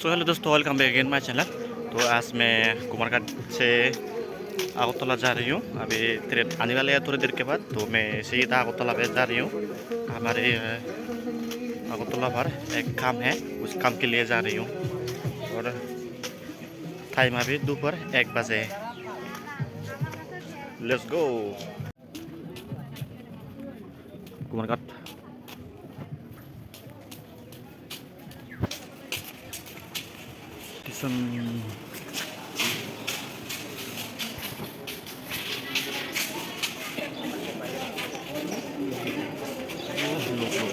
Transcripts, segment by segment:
So hello दोस्तों, welcome back again my channel. तो आज मैं कुमारघाट से अगरतला जा रही हूँ। अभी ट्रेन आने वाले है थोड़ी देर के बाद, तो मैं सीधा अगरतला पे जा रही हूँ। हमारे अगरतला पर एक काम है, उस काम के लिए जा रही हूँ। और टाइम अभी दोपहर 1 बजे। Let's go Kumarghat.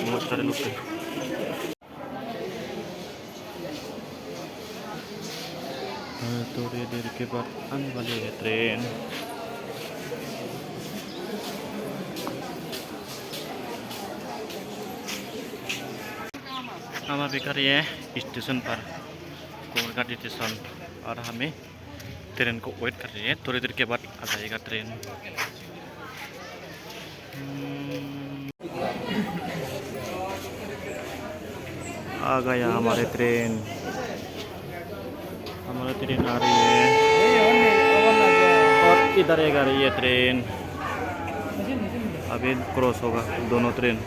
बहुत सारे लोग थे। थोड़ी देर के बाद आने वाली है ट्रेन। हम अभी खड़े हैं स्टेशन पर, कुमारघाट स्टेशन, और हमें ट्रेन को वेट कर रही है। थोड़ी देर के बाद आ जाएगा ट्रेन। आ गया हमारे ट्रेन। हमारा ट्रेन आ रही है और इधर एक आ रही है ट्रेन। अभी क्रॉस होगा दोनों ट्रेन।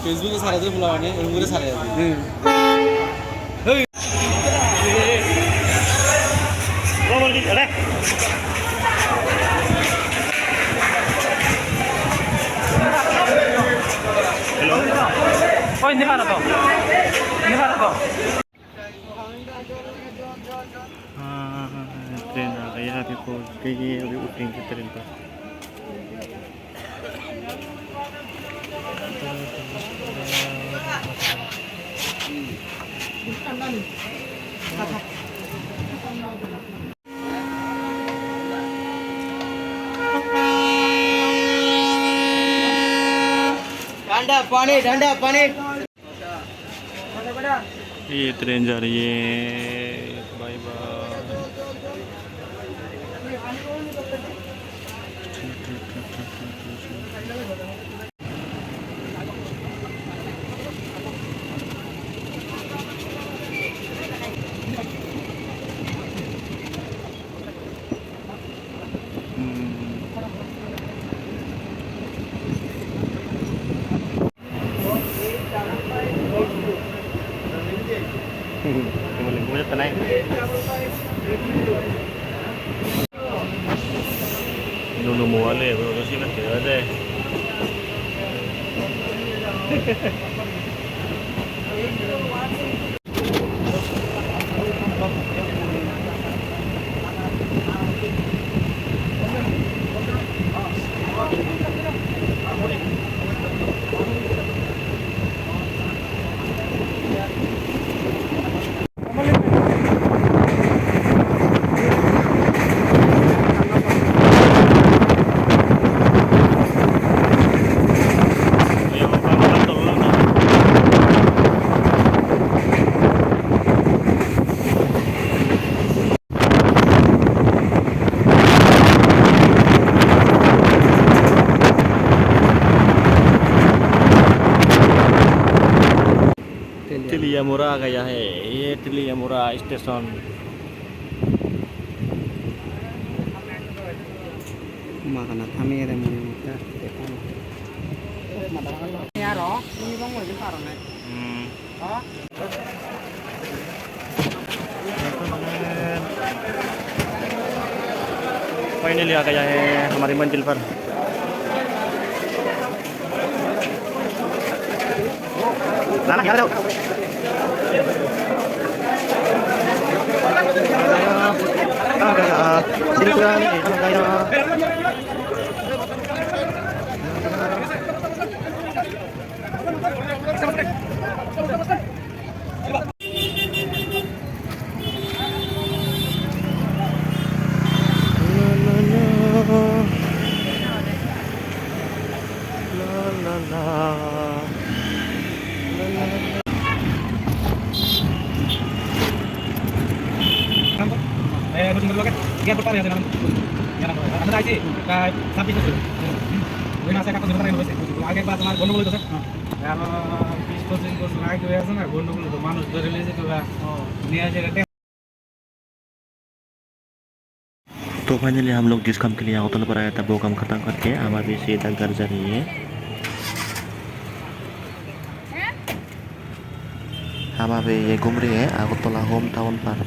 ফেসবুকে সারা দিয়ে বলা মানে ওরকম করে সারা যাবে। Hello. Oh, hindi para to. Hindi para to. Train आ गई है। अभी पहुंच गई है। अभी उठेंगे ट्रेन पर। ठंडा पानी ये ट्रेन जा रही है। Bye bye. Boleh tenang. Nunu muale, bro, sih kan kira deh. Teliamura आ गया है। ये Teliamura station. Makanan kami ada mana ya roh, ini bang mau jempar nih. Finally आ गया है हमारी मंजिल पर। ना ना यार Ayo, kucing berloket. জ্ঞান করতে পারে না আমরা আইছি প্রায় 26 বছর ওই মাসে কাগজ ধরে হয়েছে আগে বা তোমার গন্ডগোল হইতো আর 20-25 বছর আগে হয়ে আছে না গন্ডগোল তো মানুষ ধরে লিয়েছে তো নিয়ে যায়। तो फाइनली हम लोग जिस काम के लिए अगरतला पर आया था वो काम खत्म करके हम अभी सीधा घर जा रही है। हम अभी ये घूम रही है अगरतला होम टाउन पर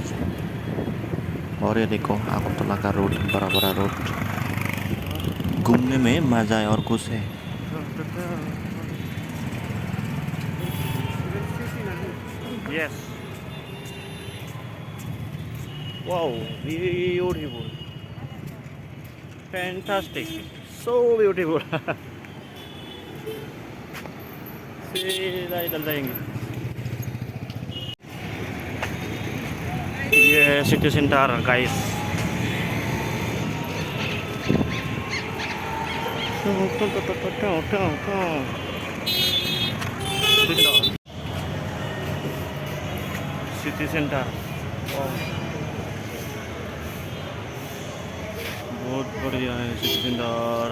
और ये देखो अगरतला का रोड, बड़ा बड़ा रोड, घूमने में मजा है और खुश है। Yes wow beautiful fantastic so beautiful सीधा इधर जाएंगे। ये city centre guys. City centre बहुत बढ़िया है city centre.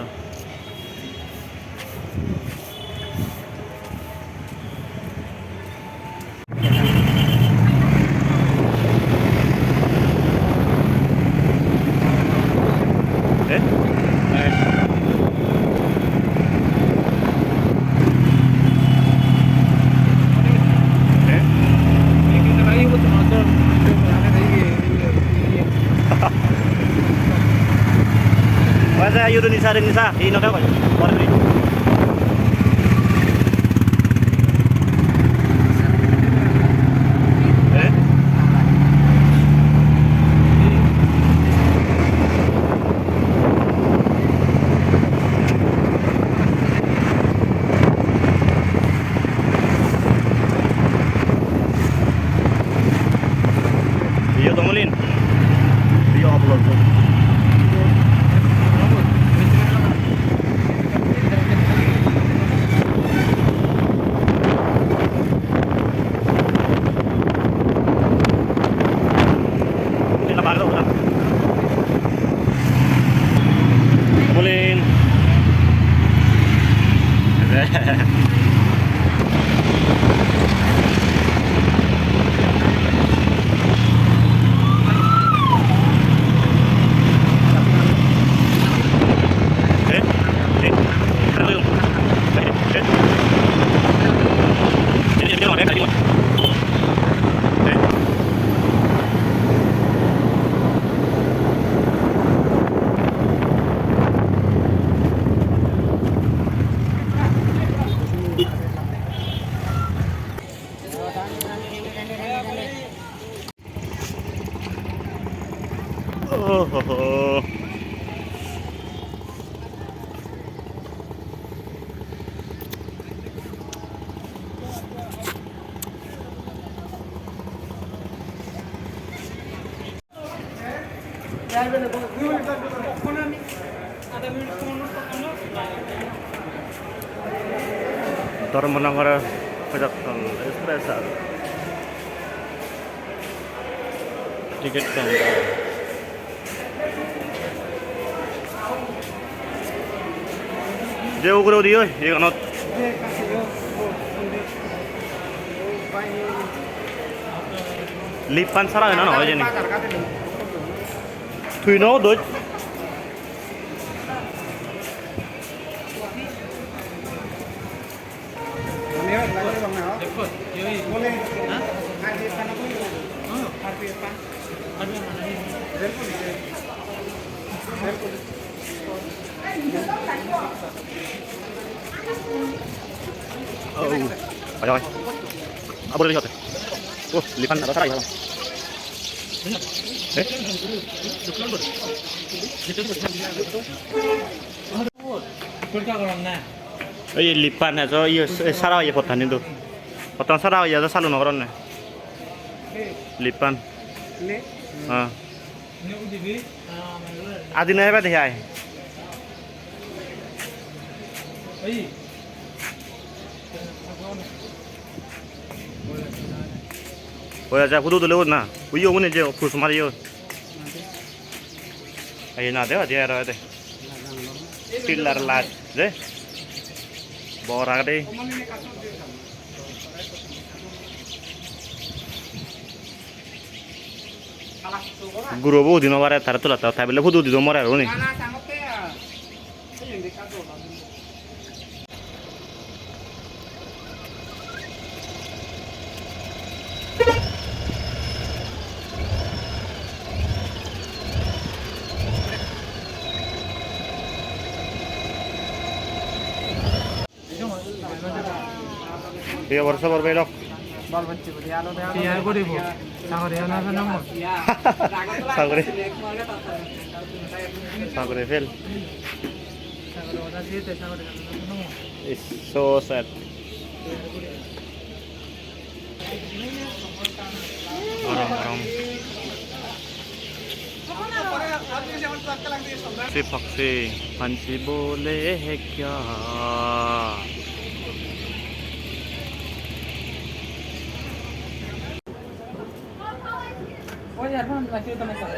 Masa ayo Indonesia di noda kok. Baru ini. Video tongolin. Video upload. Tongolin. Oh. Darmanagara Kazakhstan espresso ticket counter. Jauh dia, ये kanot. Lipan sarang na no aja nih. Thui nó đối. Phải rồi. À, boleh lihat. Oh, lipan ada sarai bang. Ini lipan aja, iya sarai ya potan itu. Potan sarai ya, salu nongkrong nih. Lipan. Ah. Adina apa deh ya? Boleh aja, kudu dulu na. Uyo mana je, pus mari yo. Ayun na, dia ada deh. Pilar lat deh. Borak deh. Guru bu di nomor tar tu lah, tapi lepas tu di nomor ada ni. Dia वर्ष berbelok. Tiar koribu, sagore ana namo. Sagore fail. Sagore oda siete sagore namo. It's so sad. Orang-orang. Paksi, panci boleh kya? Oh ya, kan lagi itu macam.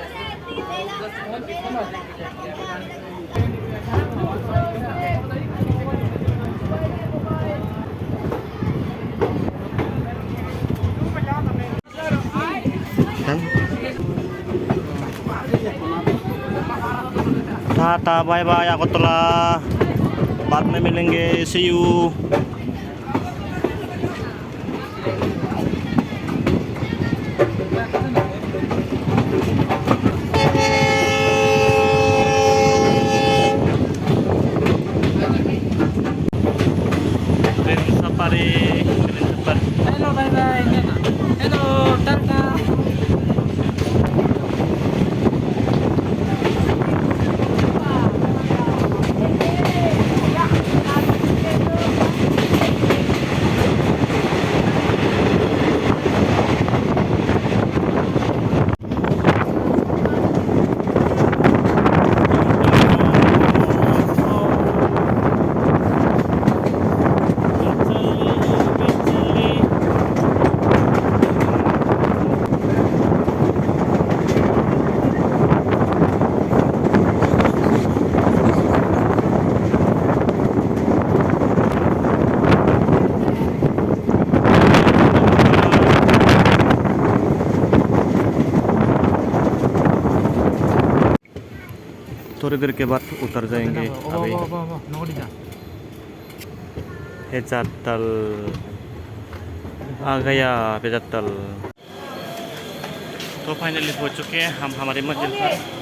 Tata bye bye Agartala बाद में मिलेंगे see you safari Hello, bye bye. Hello, tata. थोड़ी देर के बाद उतर जाएंगे अभी हेजातल आ गया हेजातल। तो फाइनली पहुंच चुके हैं हम हमारी मंजिल पर।